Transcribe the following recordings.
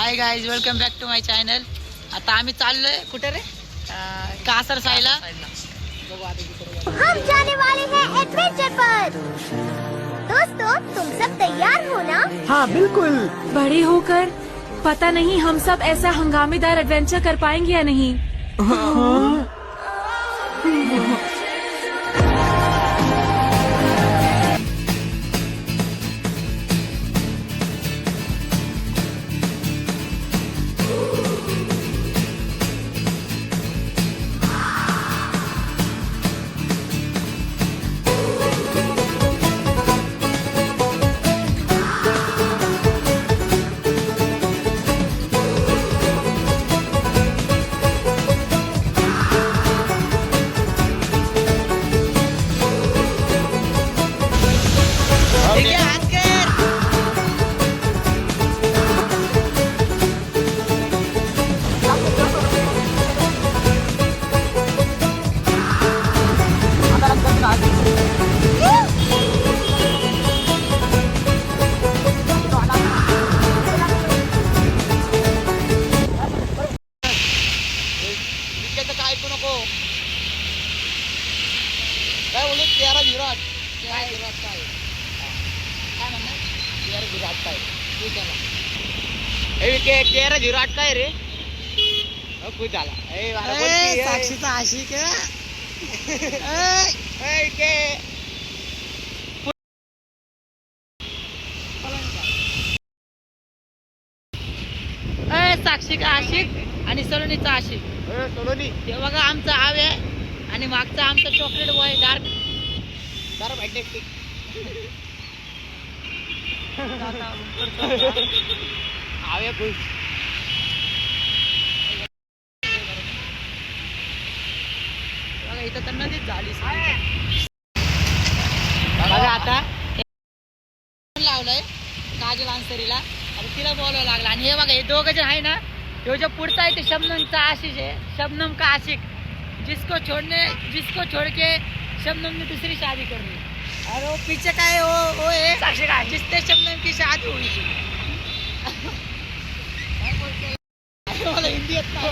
High guys, welcome back to my channel. आता आम्ही चाललोय कुठे रे? कासर साईडला. हम जाने वाले हैं एडवेंचर पर। दोस्तों, तुम सब तैयार हो ना? हाँ बिल्कुल। बड़े होकर पता नहीं हम सब ऐसा हंगामेदार एडवेंचर कर पाएंगे या नहीं। ऐकू नको काय बोलू. 13 विराट काय विराट काय काय म्हणणार? 13 विराट काय तू त्याला हे 13 विराट काय रे? खूप झाला साक्षीचा आशिक साक्षी का आशिक आणि सलोनीचा आशिक. सलोनी ते बघा आमचा आवे आणि मागचा आमचा चॉकलेट बॉय डार्क मॅग्नेटिक. आवे खुश. बघा इथं तर नदीच झाली बघा. आता लावलंय काजल आन्सरीला, आता तिला बोलावं लागलं. आणि हे बघा हे दोघं जे आहे ना, तो जो पुढचा आहे ते शबनमचा आशिक है. शबनम का आशिक, जिसको छोड़ के शबनम ने दूसरी शादी कर ली. और वो पीछे का है वो है साक्षी का, जिससे शबनम की शादी हुई थी. मला हिंदी येत नाही.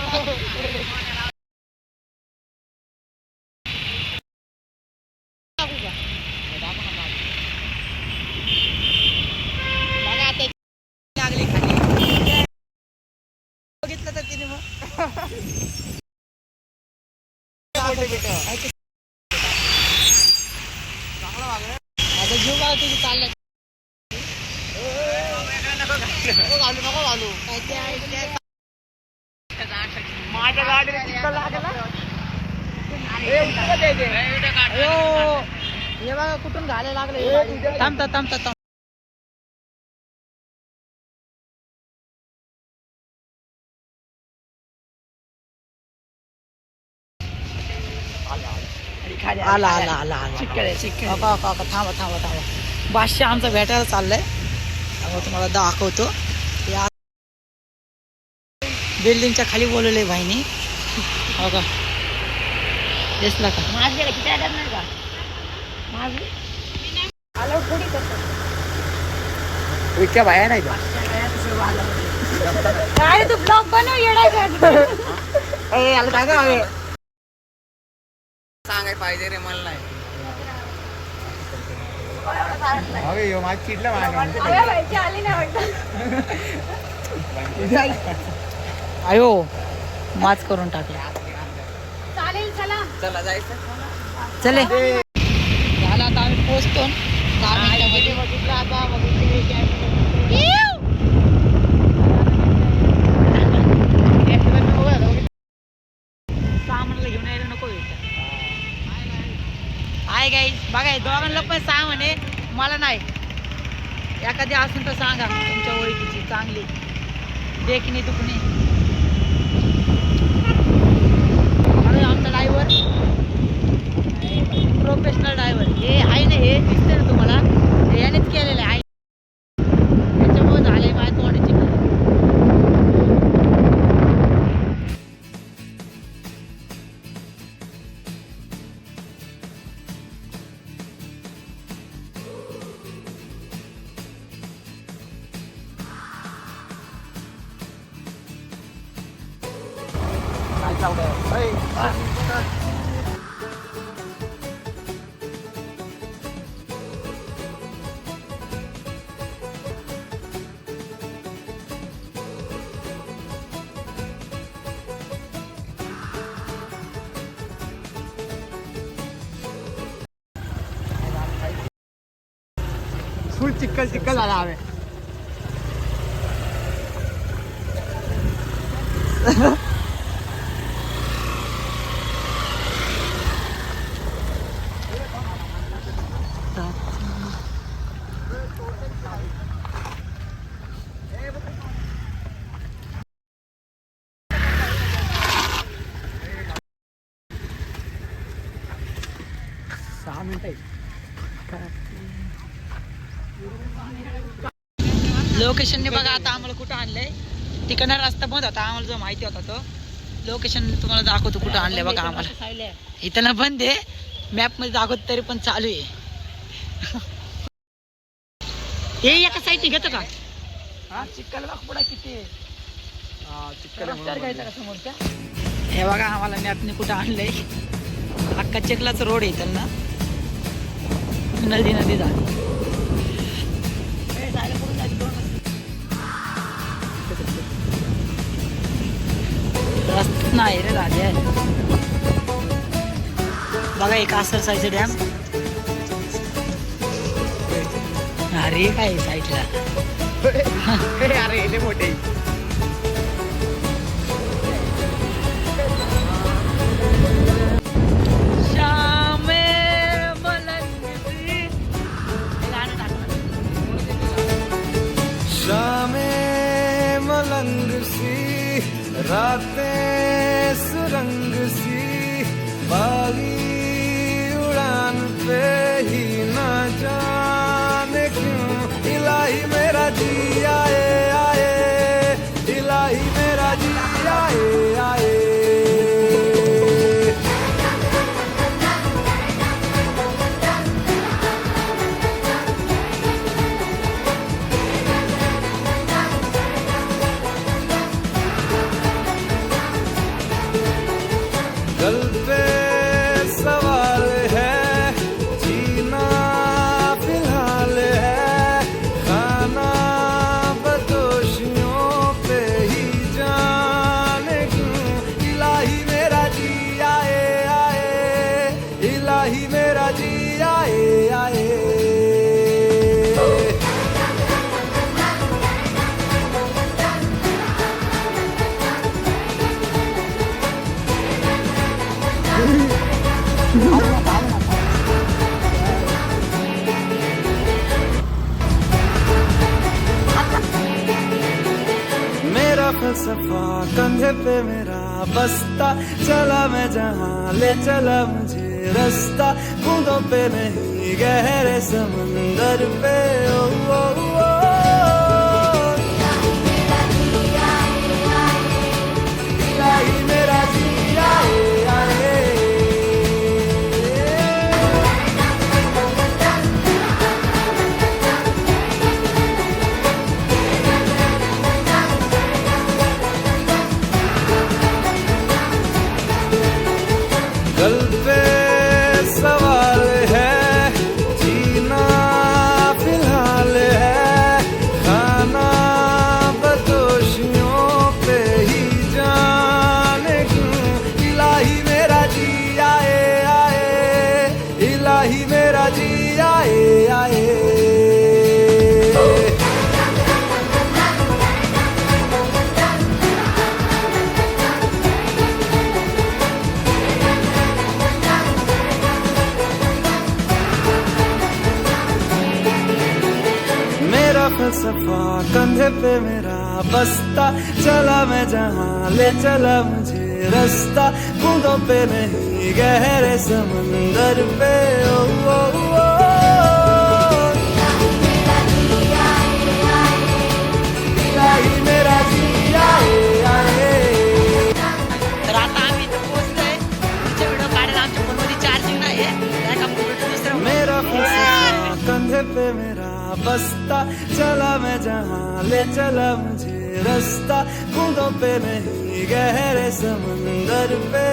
लागली खाली बघितलं तर तिने मग आता जीव गाव तुझी चाललं. नको घालू काय ते आहे माझ्या गाडीला चिखल लागला. हे बघा कुठून घालायला लागले. थांबता आला थांबा. बादशाह आमचा भेटायला चाललाय, तुम्हाला दाखवतो. बिल्डिंगच्या खाली बोलवलंय भाईनी. हो का दिसला का? इतक्या बाया नाही का? काय तू ब्लॉग बनव येणार सांगाय पाहिजे रे मला नाही. अयो माच करून टाकला. चालेल चला जायचं चले. झाला आता आम्ही पोहोचतो. 10 मिनिटामध्ये बघितलं आता सामानला घेऊन यायला नको. आहे गाईज बघा दोघांना पण सांग म्हणे, मला नाही. एखादी असून तर सांगा तुमच्या ओळखीची चांगली देखणी दुखणी. अरे आमचा ड्रायव्हर प्रोफेशनल ड्रायव्हर हे आहे ना, हे दिसते ना तुम्हाला, हे यानेच केलेलं आहे. त्याच्यामुळे झाले माझ्या तोंडाची. फुल चिक्कल चिक्कल झाला हवे. सहा मिनिट लोकेशनने बघा आता आम्हाला कुठं आणलंय. तिकडनं रस्ता बंद होता आम्हाला जो माहिती होता तो. लोकेशन तुम्हाला दाखवतो कुठं आणलंय बघा आम्हाला. इथं ना बंद आहे मॅप मध्ये दाखवतो तरी पण चालू आहे. हे एका साईडने घेतो का? हा चिक्कल बघ पुढे किती घ्यायचा का समोरच्या. हे बघा आम्हाला मॅपने कुठं आणलंय. अख्खा चिखलाचा रोड आहे त्यांना. नदी नदी झाली. रस्ता नाही रे राजा. बघा एक कासरसाईचं डॅम. अरे काय साईडला अरे मोठे मलंग सी रातें सुरंग सी बागी उड़ान पे ही ना जाने क्यों इलाही मेरा जी आए आए इलाही मेरा जी आए आए. कल पे सवाल है जीना फिलहाल है खाना बदोशियों पे ही जाने क्यों इलाही मेरा जी आए आए इलाही मेरा जी आए आए. मेरा फलसफा कंधे पे मेरा बस्ता चला मैं जहाँ ले चला मुझे रास्ता बूंदों पे नहीं गहरे समंदर पे ओ, ओ, ओ, इलाही मेरा जी आए आए. कल पे सवाल है जीना फिलहाल है खाना बदोशियों पे ही जाने क्यों इलाही मेरा जी आए आए इलाही मेरा जी आए आए. मेरा फलसफा कंधे पे मेरा बस्ता चला मैं जहाँ ले चला मुझे रास्ता बूंदों पे नहीं गहरे समंदर पे ओ, ओ, ओ, इलाही मेरा जी आए आए. तर आता आम्ही इथं पोहोचलोय. तुमचे व्हिडिओ काढायला आमच्या फोनमध्ये चार्जिंग नाही आहे. मेरा फलसफा कंधे पे मेरा बस्ता चला मैं जहाँ ले चला मुझे रास्ता बूंदों पे नहीं गहरे समंदर पे